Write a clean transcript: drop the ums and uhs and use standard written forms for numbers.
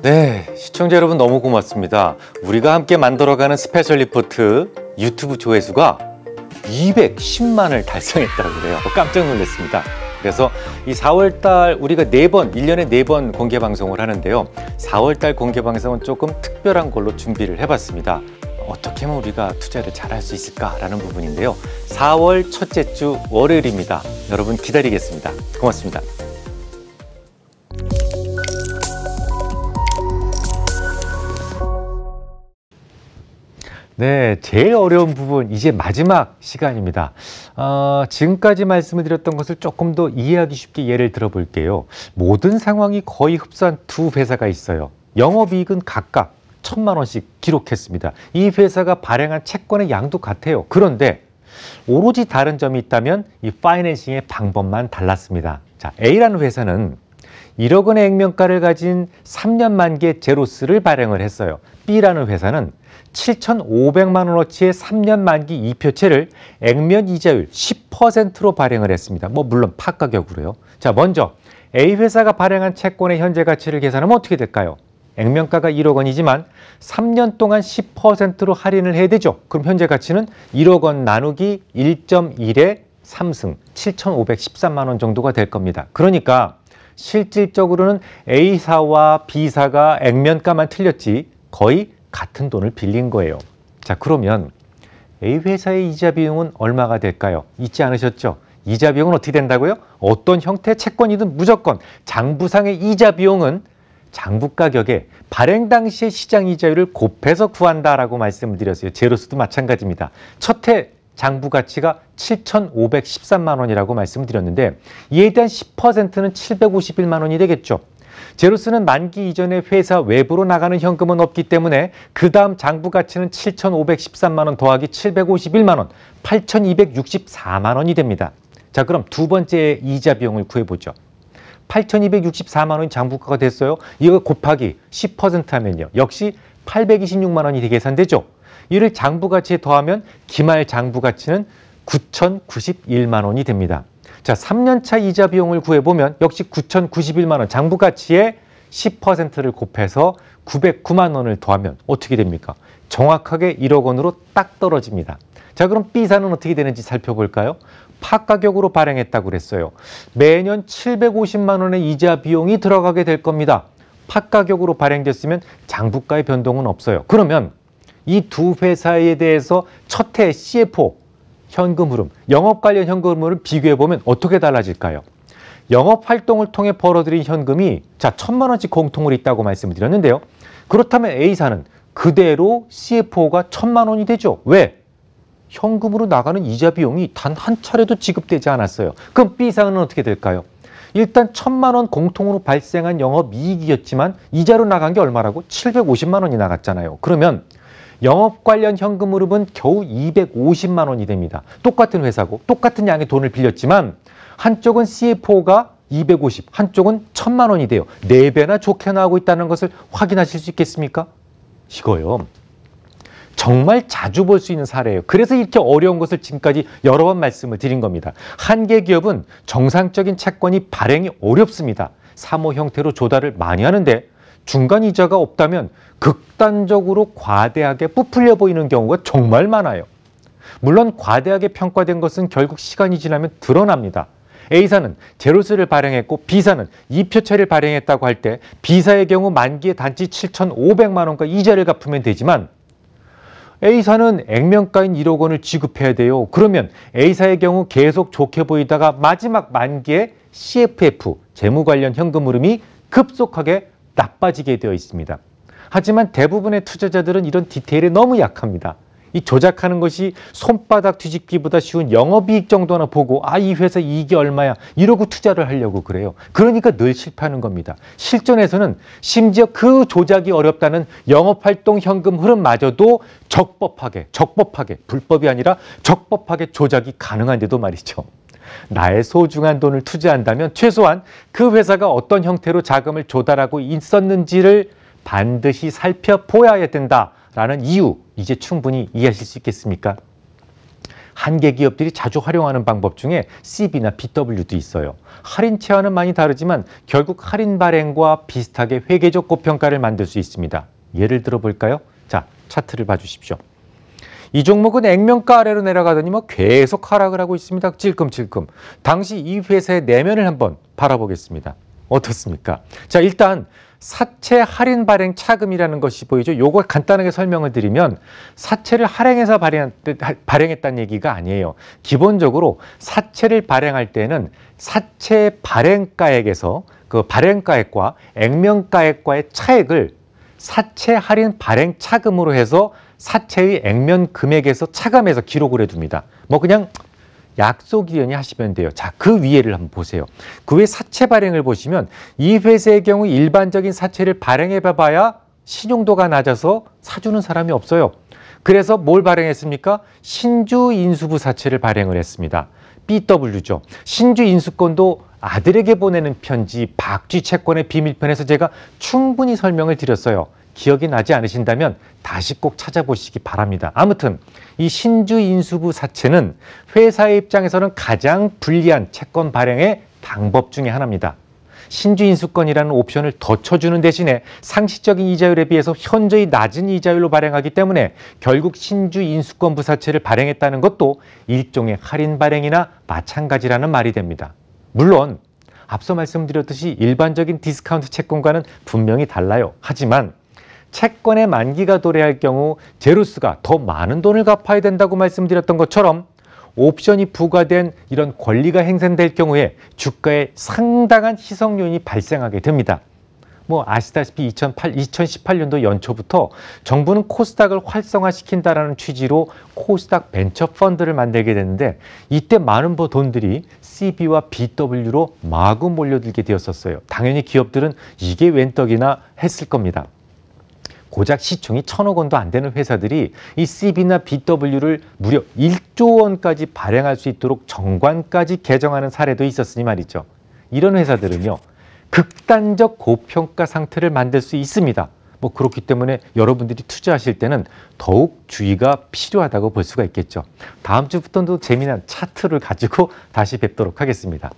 네, 시청자 여러분 너무 고맙습니다. 우리가 함께 만들어가는 스페셜 리포트 유튜브 조회수가 210만을 달성했다고 그래요. 깜짝 놀랐습니다. 그래서 이 4월달 우리가 4번, 1년에 4번 공개 방송을 하는데요. 4월달 공개 방송은 조금 특별한 걸로 준비를 해봤습니다. 어떻게 하면 우리가 투자를 잘할 수 있을까라는 부분인데요. 4월 첫째 주 월요일입니다. 여러분 기다리겠습니다. 고맙습니다. 네, 제일 어려운 부분 이제 마지막 시간입니다. 지금까지 말씀을 드렸던 것을 조금 더 이해하기 쉽게 예를 들어 볼게요. 모든 상황이 거의 흡사한 두 회사가 있어요. 영업이익은 각각 1,000만 원씩 기록했습니다. 이 회사가 발행한 채권의 양도 같아요. 그런데 오로지 다른 점이 있다면 이 파이낸싱의 방법만 달랐습니다. 자, A라는 회사는 1억 원의 액면가를 가진 3년 만기의 제로스를 발행을 했어요. B라는 회사는 7,500만 원어치의 3년 만기 이표채를 액면 이자율 10%로 발행을 했습니다. 물론 파 가격으로요. 자, 먼저 A 회사가 발행한 채권의 현재 가치를 계산하면 어떻게 될까요? 액면가가 1억 원이지만 3년 동안 10%로 할인을 해야 되죠. 그럼 현재 가치는 1억 원 나누기 1.1의 3승 7,513만 원 정도가 될 겁니다. 그러니까 실질적으로는 A사와 B사가 액면가만 틀렸지 거의 같은 돈을 빌린 거예요. 자, 그러면 A 회사의 이자 비용은 얼마가 될까요? 잊지 않으셨죠? 이자 비용은 어떻게 된다고요? 어떤 형태의 채권이든 무조건 장부상의 이자 비용은 장부 가격에 발행 당시의 시장 이자율을 곱해서 구한다라고 말씀을 드렸어요. 제로스도 마찬가지입니다. 첫 해 장부 가치가 7,513만 원이라고 말씀을 드렸는데 이에 대한 10%는 751만 원이 되겠죠. 제로스는 만기 이전에 회사 외부로 나가는 현금은 없기 때문에 그 다음 장부 가치는 7,513만 원 더하기 751만 원, 8,264만 원이 됩니다. 자, 그럼 두 번째 이자 비용을 구해보죠. 8,264만 원이 장부가가 됐어요. 이거 곱하기 10% 하면요. 역시 826만 원이 계산되죠. 이를 장부 가치에 더하면 기말 장부 가치는 9,091만 원이 됩니다. 자, 3년차 이자 비용을 구해보면 역시 9,091만 원 장부 가치에 10%를 곱해서 909만 원을 더하면 어떻게 됩니까? 정확하게 1억 원으로 딱 떨어집니다. 자, 그럼 B사는 어떻게 되는지 살펴볼까요? 파 가격으로 발행했다고 그랬어요. 매년 750만 원의 이자 비용이 들어가게 될 겁니다. 파 가격으로 발행됐으면 장부가의 변동은 없어요. 그러면 이 두 회사에 대해서 첫 해 CFO, 현금 흐름, 영업 관련 현금 흐름 비교해보면 어떻게 달라질까요? 영업 활동을 통해 벌어들인 현금이 1,000만 원씩 공통으로 있다고 말씀을 드렸는데요. 그렇다면 A사는 그대로 CFO가 1,000만 원이 되죠. 왜? 현금으로 나가는 이자 비용이 단 한 차례도 지급되지 않았어요. 그럼 B사는 어떻게 될까요? 일단 1,000만 원 공통으로 발생한 영업이익이었지만 이자로 나간 게 얼마라고? 750만 원이 나갔잖아요. 그러면 영업 관련 현금 흐름은 겨우 250만 원이 됩니다. 똑같은 회사고 똑같은 양의 돈을 빌렸지만 한쪽은 CFO가 250, 한쪽은 1,000만 원이 돼요. 4배나 좋게 나오고 있다는 것을 확인하실 수 있겠습니까? 이거요. 정말 자주 볼 수 있는 사례예요. 그래서 이렇게 어려운 것을 지금까지 여러 번 말씀을 드린 겁니다. 한계 기업은 정상적인 채권이 발행이 어렵습니다. 사모 형태로 조달을 많이 하는데 중간 이자가 없다면 극단적으로 과대하게 부풀려 보이는 경우가 정말 많아요. 물론 과대하게 평가된 것은 결국 시간이 지나면 드러납니다. A사는 제로스를 발행했고 B사는 이표채를 발행했다고 할 때 B사의 경우 만기에 단지 7,500만 원과 이자를 갚으면 되지만 A사는 액면가인 1억 원을 지급해야 돼요. 그러면 A사의 경우 계속 좋게 보이다가 마지막 만기에 CFF, 재무 관련 현금 흐름이 급속하게 나빠지게 되어 있습니다. 하지만 대부분의 투자자들은 이런 디테일에 너무 약합니다. 이 조작하는 것이 손바닥 뒤집기보다 쉬운 영업이익 정도나 보고 이 회사 이익이 얼마야 이러고 투자를 하려고 그래요. 그러니까 늘 실패하는 겁니다. 실전에서는 심지어 그 조작이 어렵다는 영업활동 현금 흐름마저도 적법하게 불법이 아니라 적법하게 조작이 가능한데도 말이죠. 나의 소중한 돈을 투자한다면 최소한 그 회사가 어떤 형태로 자금을 조달하고 있었는지를 반드시 살펴보아야 된다라는 이유, 이제 충분히 이해하실 수 있겠습니까? 한계 기업들이 자주 활용하는 방법 중에 CB나 BW도 있어요. 할인치와는 많이 다르지만 결국 할인 발행과 비슷하게 회계적 고평가를 만들 수 있습니다. 예를 들어 볼까요? 자, 차트를 봐주십시오. 이 종목은 액면가 아래로 내려가더니 계속 하락을 하고 있습니다. 찔끔찔끔. 당시 이 회사의 내면을 한번 바라보겠습니다. 어떻습니까? 자, 일단 사채 할인 발행 차금이라는 것이 보이죠. 요걸 간단하게 설명을 드리면 사채를 할인해서 발행했다는 얘기가 아니에요. 기본적으로 사채를 발행할 때는 사채 발행가액에서 그 발행가액과 액면가액과의 차액을 사채 할인 발행 차금으로 해서 사채의 액면 금액에서 차감해서 기록을 해둡니다. 그냥 약속이려니 하시면 돼요. 자, 그 위에를 한번 보세요. 그 외 사채 발행을 보시면 이 회사의 경우 일반적인 사채를 발행해 봐야 신용도가 낮아서 사주는 사람이 없어요. 그래서 뭘 발행했습니까? 신주 인수부 사채를 발행을 했습니다. BW죠. 신주 인수권도 아들에게 보내는 편지, 박쥐 채권의 비밀편에서 제가 충분히 설명을 드렸어요. 기억이 나지 않으신다면 다시 꼭 찾아보시기 바랍니다. 아무튼 이 신주 인수부 사채는 회사의 입장에서는 가장 불리한 채권 발행의 방법 중에 하나입니다. 신주 인수권이라는 옵션을 더 쳐주는 대신에 상시적인 이자율에 비해서 현저히 낮은 이자율로 발행하기 때문에 결국 신주 인수권 부사채를 발행했다는 것도 일종의 할인 발행이나 마찬가지라는 말이 됩니다. 물론 앞서 말씀드렸듯이 일반적인 디스카운트 채권과는 분명히 달라요. 하지만 채권의 만기가 도래할 경우 제로스가 더 많은 돈을 갚아야 된다고 말씀드렸던 것처럼 옵션이 부과된 이런 권리가 행사될 경우에 주가에 상당한 희석 요인이 발생하게 됩니다. 아시다시피 2018년도 연초부터 정부는 코스닥을 활성화시킨다라는 취지로 코스닥 벤처 펀드를 만들게 됐는데 이때 많은 돈들이 CB와 BW로 마구 몰려들게 되었었어요. 당연히 기업들은 이게 웬 떡이나 했을 겁니다. 고작 시총이 1,000억 원도 안 되는 회사들이 이 CB나 BW를 무려 1조 원까지 발행할 수 있도록 정관까지 개정하는 사례도 있었으니 말이죠. 이런 회사들은요, 극단적 고평가 상태를 만들 수 있습니다. 그렇기 때문에 여러분들이 투자하실 때는 더욱 주의가 필요하다고 볼 수가 있겠죠. 다음 주부터도 재미난 차트를 가지고 다시 뵙도록 하겠습니다.